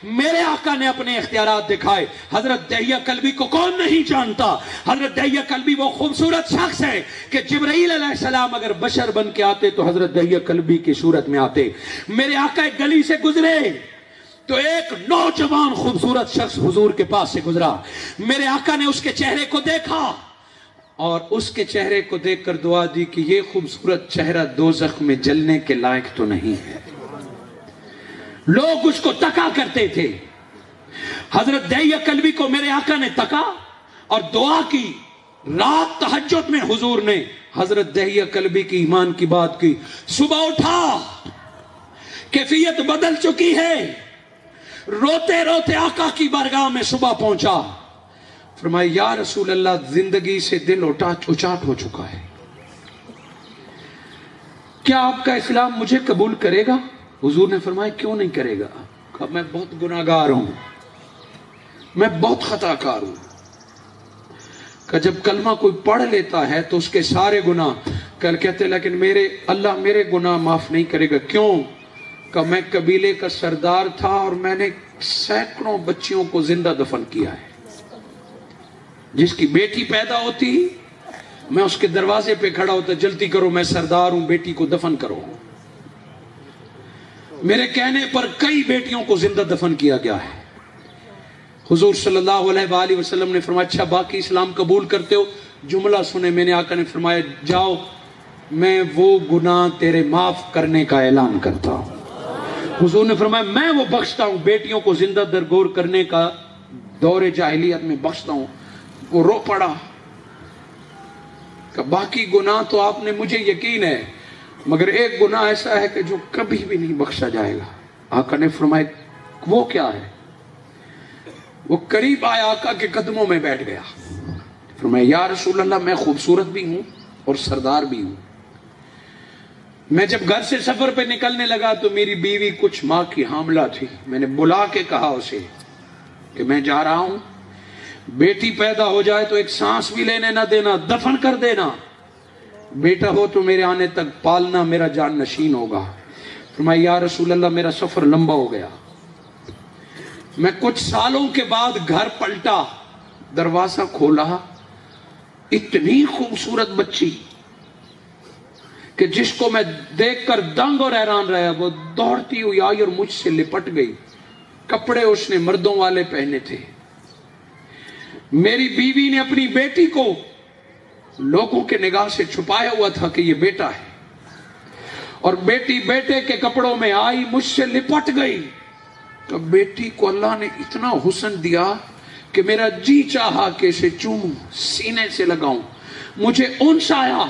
میرے آقا نے اپنے اختیارات دکھائے. حضرت دہیہ کلبی کو کون نہیں جانتا؟ حضرت دہیہ کلبی وہ خوبصورت شخص ہے کہ جبرائیل علیہ السلام اگر بشر بن کے آتے تو حضرت دہیہ کلبی کی صورت میں آتے. میرے آقا ایک گلی سے گزرے تو ایک نوجوان خوبصورت شخص حضور کے پاس سے گزرا. میرے آقا نے اس کے چہرے کو دیکھا اور اس کے چہرے کو دیکھ کر دعا دی کہ یہ خوبصورت چہرہ دوزخ میں جلنے کے لائق تو نہیں ہے. لوگ اس کو تکا کرتے تھے. حضرت دہیہ کلبی کو میرے آقا نے تکا اور دعا کی. رات تہجد میں حضور نے حضرت دہیہ کلبی کی ایمان کی بات کی. صبح اٹھا، کیفیت بدل چکی ہے. روتے روتے آقا کی بارگاہ میں صبح پہنچا. فرمایا یا رسول اللہ، زندگی سے دل اچاٹ ہو چکا ہے، کیا آپ کا اسلام مجھے قبول کرے گا؟ حضور نے فرمایا کیوں نہیں کرے گا؟ کہا میں بہت گناہگار ہوں، میں بہت خطا کار ہوں. کہ جب کلمہ کوئی پڑھ لیتا ہے تو اس کے سارے گناہ کہتے لیکن اللہ میرے گناہ معاف نہیں کرے گا. کیوں؟ کہ میں قبیلے کا سردار تھا اور میں نے سینکڑوں بچیوں کو زندہ دفن کیا ہے. جس کی بیٹی پیدا ہوتی میں اس کے دروازے پہ کھڑا ہوتا، جلدی کرو میں سردار ہوں، بیٹی کو دفن کرو. میرے کہنے پر کئی بیٹیوں کو زندہ دفن کیا گیا ہے. حضور صلی اللہ علیہ وآلہ وسلم نے فرمایا اچھا باقی اسلام قبول کرتے ہو؟ جملہ سنے. میں نے آقا نے فرمایا جاؤ، میں وہ گناہ تیرے معاف کرنے کا اعلان کرتا ہوں. حضور نے فرمایا میں وہ بخشتا ہوں، بیٹیوں کو زندہ درگور کرنے کا دور جاہلیت میں بخشتا ہوں. وہ رو پڑا کہ باقی گناہ تو آپ نے، مجھے یقین ہے، مگر ایک گناہ ایسا ہے کہ جو کبھی بھی نہیں بخشا جائے گا. آقا نے فرمایا وہ کیا ہے؟ وہ قریب آیا، آقا کے قدموں میں بیٹھ گیا. فرمایا یا رسول اللہ، میں خوبصورت بھی ہوں اور سردار بھی ہوں. میں جب گھر سے سفر پہ نکلنے لگا تو میری بیوی کچھ ماہ کی حاملہ تھی. میں نے بلا کے کہا اسے کہ میں جا رہا ہوں، بیٹی پیدا ہو جائے تو ایک سانس بھی لینے نہ دینا، دفن کر دینا. بیٹا ہو تو میرے آنے تک پالنا، میرا جان نشین ہوگا. فرمایا یا رسول اللہ، میرا سفر لمبا ہو گیا. میں کچھ سالوں کے بعد گھر پلٹا، دروازہ کھولا، اتنی خوبصورت بچی کہ جس کو میں دیکھ کر دنگ اور حیران رہا. وہ دوڑتی ہوئی آئی اور مجھ سے لپٹ گئی. کپڑے اس نے مردوں والے پہنے تھے. میری بیوی نے اپنی بیٹی کو لوگوں کے نگاہ سے چھپایا ہوا تھا کہ یہ بیٹا ہے، اور بیٹی بیٹے کے کپڑوں میں آئی، مجھ سے لپٹ گئی. تو بیٹی کو اللہ نے اتنا حسن دیا کہ میرا جی چاہا کہ اسے چوموں، سینے سے لگاؤں. مجھے انس آیا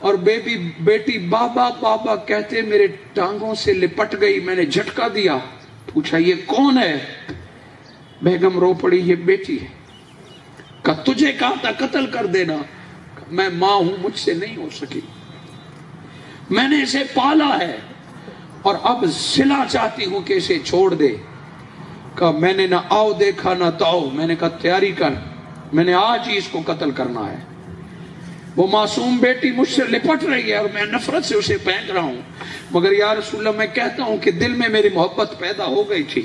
اور بیٹی بابا بابا کہتے میرے ٹانگوں سے لپٹ گئی. میں نے جھٹکا دیا، پوچھا یہ کون ہے؟ بیگم رو پڑی، یہ بیٹی ہے. کہ تجھے کہا تھا قتل کر دینا. میں ماں ہوں، مجھ سے نہیں ہو سکی، میں نے اسے پالا ہے اور اب صلہ چاہتی ہوں کہ اسے چھوڑ دے. کہ میں نے نہ آؤ دیکھا نہ تاؤ. میں نے کہا تیاری کر، میں نے آج ہی اس کو قتل کرنا ہے. وہ معصوم بیٹی مجھ سے لپٹ رہی ہے اور میں نفرت سے اسے پھینک رہا ہوں، مگر یا رسول اللہ میں کہتا ہوں کہ دل میں میری محبت پیدا ہو گئی تھی.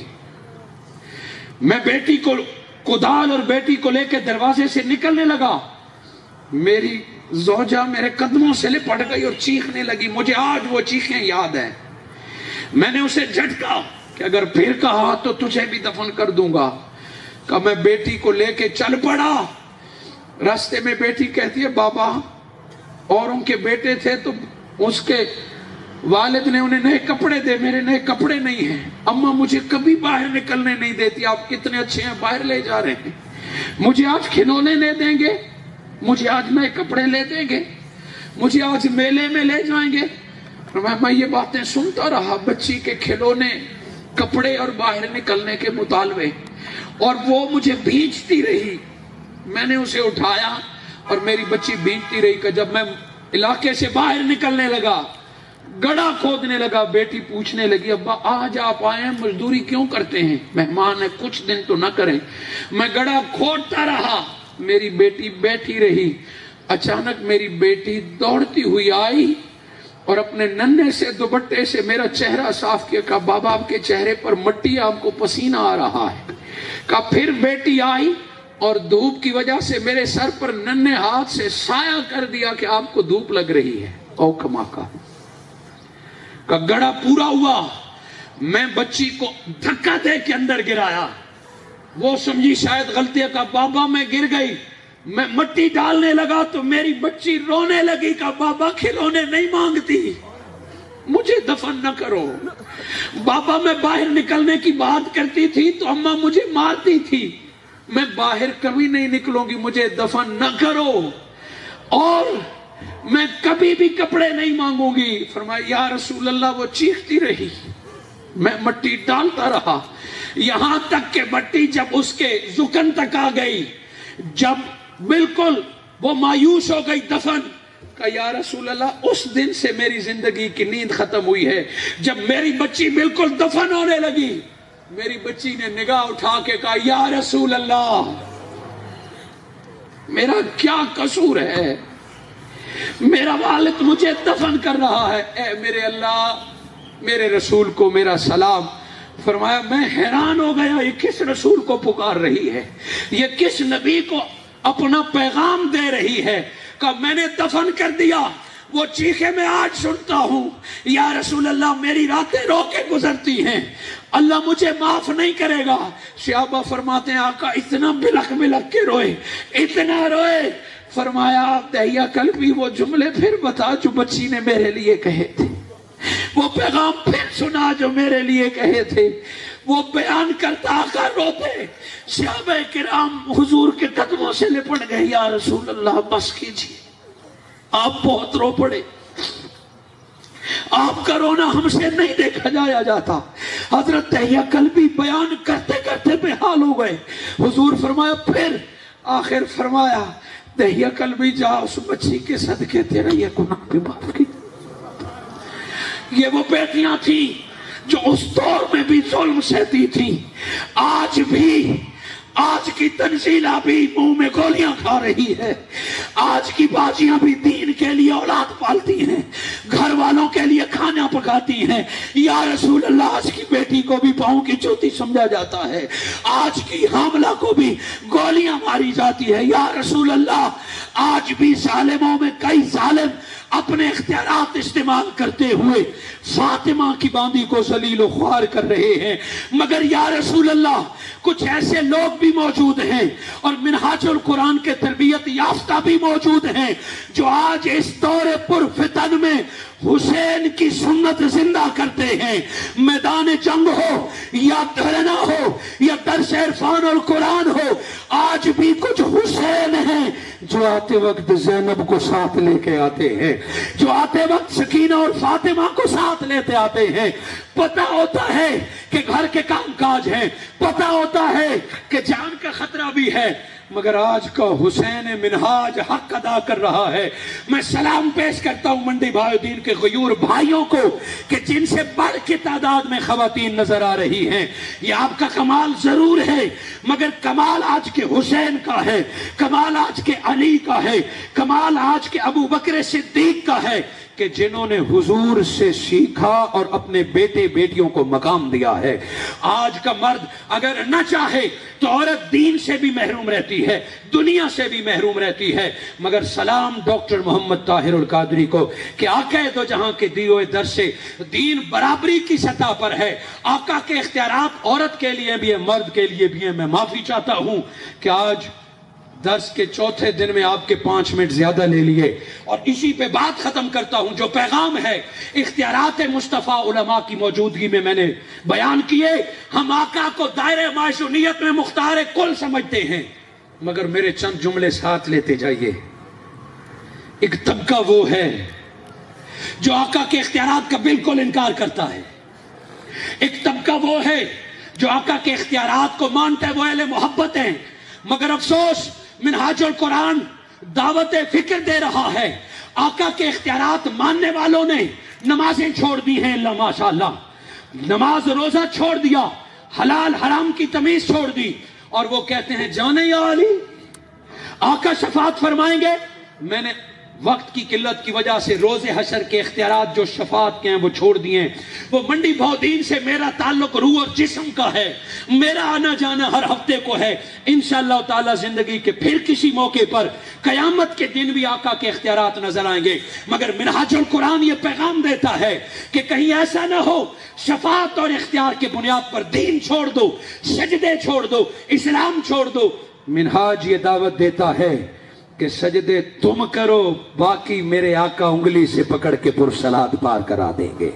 میں بیٹی کو کدال اور بیٹی کو لے کے دروازے سے نکلنے لگا. میری زوجہ میرے قدموں سے لپٹ گئی اور چیخنے لگی. مجھے آج وہ چیخیں یاد ہیں. میں نے اسے جھٹکا کہ اگر پھر کہا تو تجھے بھی دفن کر دوں گا. کہ میں بیٹی کو لے کے چل پڑا. راستے میں بیٹی کہتی ہے بابا اوروں کے بیٹے تھے تو اس کے والد نے انہیں نئے کپڑے دے، میرے نئے کپڑے نہیں ہیں. اماں مجھے کبھی باہر نکلنے نہیں دیتی، آپ کتنے اچھے ہیں باہر لے جا رہے ہیں. مجھے آج کھلونے لے دیں گے، مجھے آج نئے کپڑے لے دیں گے، مجھے آج میلے میں لے جائیں گے. میں یہ باتیں سنتا رہا، بچی کے کھلونے، کپڑے اور باہر نکلنے کے مطالبے، اور وہ مجھے بھیجتی رہی. میں نے اسے اٹھایا اور میری بچی بھیجتی رہی. کہ جب میں علاقے سے باہر نکلنے لگا، گڑھا کھودنے لگا، بیٹی پوچھنے لگی ابا آج آپ آئے ہیں مزدوری کیوں کرتے ہیں؟ مہمان ہے کچھ دن تو نہ کریں. میں گڑھا کھودتا رہا، میری بیٹی بیٹھی رہی. اچانک میری بیٹی دوڑتی ہوئی آئی اور اپنے ننھے سے دوپٹے سے میرا چہرہ صاف کیا. کہا بابا آپ کے چہرے پر مٹی، آپ کو پسینہ آ رہا ہے. کہا پھر بیٹی آئی اور دھوپ کی وجہ سے میرے سر پر ننھے ہاتھ سے سایہ کر دیا کہ آپ کو دھوپ لگ رہی ہے. او کما کا گڑا پورا ہوا. میں بچی کو دھکا دے کے اندر گرایا. وہ سمجھی شاید غلطی ہے. کہا بابا میں گر گئی. میں مٹی ڈالنے لگا تو میری بچی رونے لگی. کہا بابا کھلونے نہیں مانگتی، مجھے دفن نہ کرو. بابا میں باہر نکلنے کی بات کرتی تھی تو اماں مجھے مارتی تھی. میں باہر کبھی نہیں نکلوں گی، مجھے دفن نہ کرو، اور میں کبھی بھی کپڑے نہیں مانگوں گی. فرمایا یا رسول اللہ. وہ چیختی رہی، میں مٹی ڈالتا رہا، یہاں تک کہ مٹی جب اس کے زکن تک آ گئی. جب بالکل وہ مایوس ہو گئی دفن. کہا یا رسول اللہ اس دن سے میری زندگی کی نیند ختم ہوئی ہے. جب میری بچی بالکل دفن ہونے لگی، میری بچی نے نگاہ اٹھا کے کہا یا رسول اللہ میرا کیا قصور ہے، میرا والد مجھے دفن کر رہا ہے. اے میرے اللہ، میرے رسول کو میرا سلام. فرمایا میں حیران ہو گیا، یہ کس رسول کو پکار رہی ہے، یہ کس نبی کو اپنا پیغام دے رہی ہے. کہ میں نے دفن کر دیا. وہ چیخے میں آج سنتا ہوں یا رسول اللہ میری راتیں رو کے گزرتی ہیں، اللہ مجھے معاف نہیں کرے گا. صحابہ فرماتے ہیں آقا اتنا بلک بلک کے روئے، اتنا روئے. فرمایا دہیا قلبی وہ جملے پھر بتا جو بچی نے میرے لیے کہے تھے، وہ پیغام پھر سنا جو میرے لیے کہے تھے. وہ بیان کرتا آقا روتے. صحابہ کرام حضور کے قدموں سے لپٹ گئے. یا رسول اللہ بس کیجیے، آپ بہت رو پڑے، آپ کا رونا ہم سے نہیں دیکھا جاتا. حضرت دہیا قلبی بیان کرتے کرتے بے حال ہو گئے. حضور فرمایا پھر آخر فرمایا دہیا قلبی جا اس بچی کے صدقے تیرا یہ گناہ بھی معاف کی. یہ وہ بیٹیاں تھیں جو اس دور میں بھی ظلم سہتی تھیں. آج بھی آج کی تنزیلہ بھی منہ میں گولیاں کھا رہی ہے. آج کی باجیاں بھی دین کے لیے اولاد پالتی ہیں، گھر والوں کے لیے کھانا پکاتی ہیں. یا رسول اللہ آج کی بیٹی کو بھی پاؤں کی چوٹی سمجھا جاتا ہے، آج کی حاملہ کو بھی گولیاں ماری جاتی ہے. یا رسول اللہ آج بھی ظالموں میں کئی ظالم اپنے اختیارات استعمال کرتے ہوئے فاطمہ کی باندی کو ذلیل و خوار کر رہے ہیں. مگر یا رسول اللہ کچھ ایسے لوگ بھی موجود ہیں اور منہاج القرآن کے تربیت یافتہ بھی موجود ہیں جو آج اس دور پر فتن میں حسین کی سنت زندہ کرتے ہیں. میدان جنگ ہو یا دھرنا ہو یا درس عرفان القرآن ہو، آج بھی کچھ حسین ہیں جو آتے وقت زینب کو ساتھ لے کے آتے ہیں، جو آتے وقت سکینہ اور فاطمہ کو ساتھ لیتے آتے ہیں. پتہ ہوتا ہے کہ گھر کے کام کاج ہیں، پتہ ہوتا ہے کہ جان کا خطرہ بھی ہے، مگر آج کا حسین منہاج حق ادا کر رہا ہے. میں سلام پیش کرتا ہوں منڈی بھائی دین کے غیور بھائیوں کو کہ جن سے بڑھ کے تعداد میں خواتین نظر آ رہی ہیں. یہ آپ کا کمال ضرور ہے، مگر کمال آج کے حسین کا ہے، کمال آج کے علی کا ہے، کمال آج کے ابو بکر صدیق کا ہے کہ جنہوں نے حضور سے سیکھا اور اپنے بیٹے بیٹیوں کو مقام دیا ہے. آج کا مرد اگر نہ چاہے تو عورت دین سے بھی محروم رہتی ہے، دنیا سے بھی محروم رہتی ہے. مگر سلام ڈاکٹر محمد طاہر القادری کو کہ آقا دو جہاں کے دیے ہوئے در سے دین برابری کی سطح پر ہے. آقا کے اختیارات عورت کے لیے بھی ہے، مرد کے لیے بھی ہے. میں معافی چاہتا ہوں کہ آج درس کے چوتھے دن میں آپ کے 5 منٹ زیادہ لے لیے، اور اسی پہ بات ختم کرتا ہوں. جو پیغام ہے اختیارات مصطفیٰ علماء کی موجودگی میں میں نے بیان کیے. ہم آقا کو دائرہ معصومیت میں مختار کل سمجھتے ہیں، مگر میرے چند جملے ساتھ لیتے جائیے. ایک طبقہ وہ ہے جو آقا کے اختیارات کا بالکل انکار کرتا ہے. ایک طبقہ وہ ہے جو آقا کے اختیارات کو مانتا ہے، وہ اہل محبت ہیں. مگر افسوس منہاج القرآن دعوت فکر دے رہا ہے. آقا کے اختیارات ماننے والوں نے نمازیں چھوڑ دی ہیں، اللہ ماشاءاللہ، نماز روزہ چھوڑ دیا، حلال حرام کی تمیز چھوڑ دی، اور وہ کہتے ہیں جانے یا علی آقا شفاعت فرمائیں گے. میں نے وقت کی قلت کی وجہ سے روز حشر کے اختیارات جو شفاعت کے ہیں وہ چھوڑ دیے ہیں. وہ منڈی بہودین سے میرا تعلق روح اور جسم کا ہے, میرا آنا جانا ہر ہفتے کو ہے. انشاءاللہ تعالی زندگی کے پھر کسی موقع پر قیامت کے دن بھی آقا کے اختیارات نظر آئیں گے. مگر منہاج القرآن یہ پیغام دیتا ہے کہ کہیں ایسا نہ ہو شفاعت اور اختیار کے بنیاد پر دین چھوڑ دو, سجدے چھوڑ دو, اسلام چھوڑ دو. منہاج یہ دعوت دیتا ہے کہ سجدے تم کرو, باقی میرے آقا انگلی سے پکڑ کے پرسلاد پار کرا دیں گے.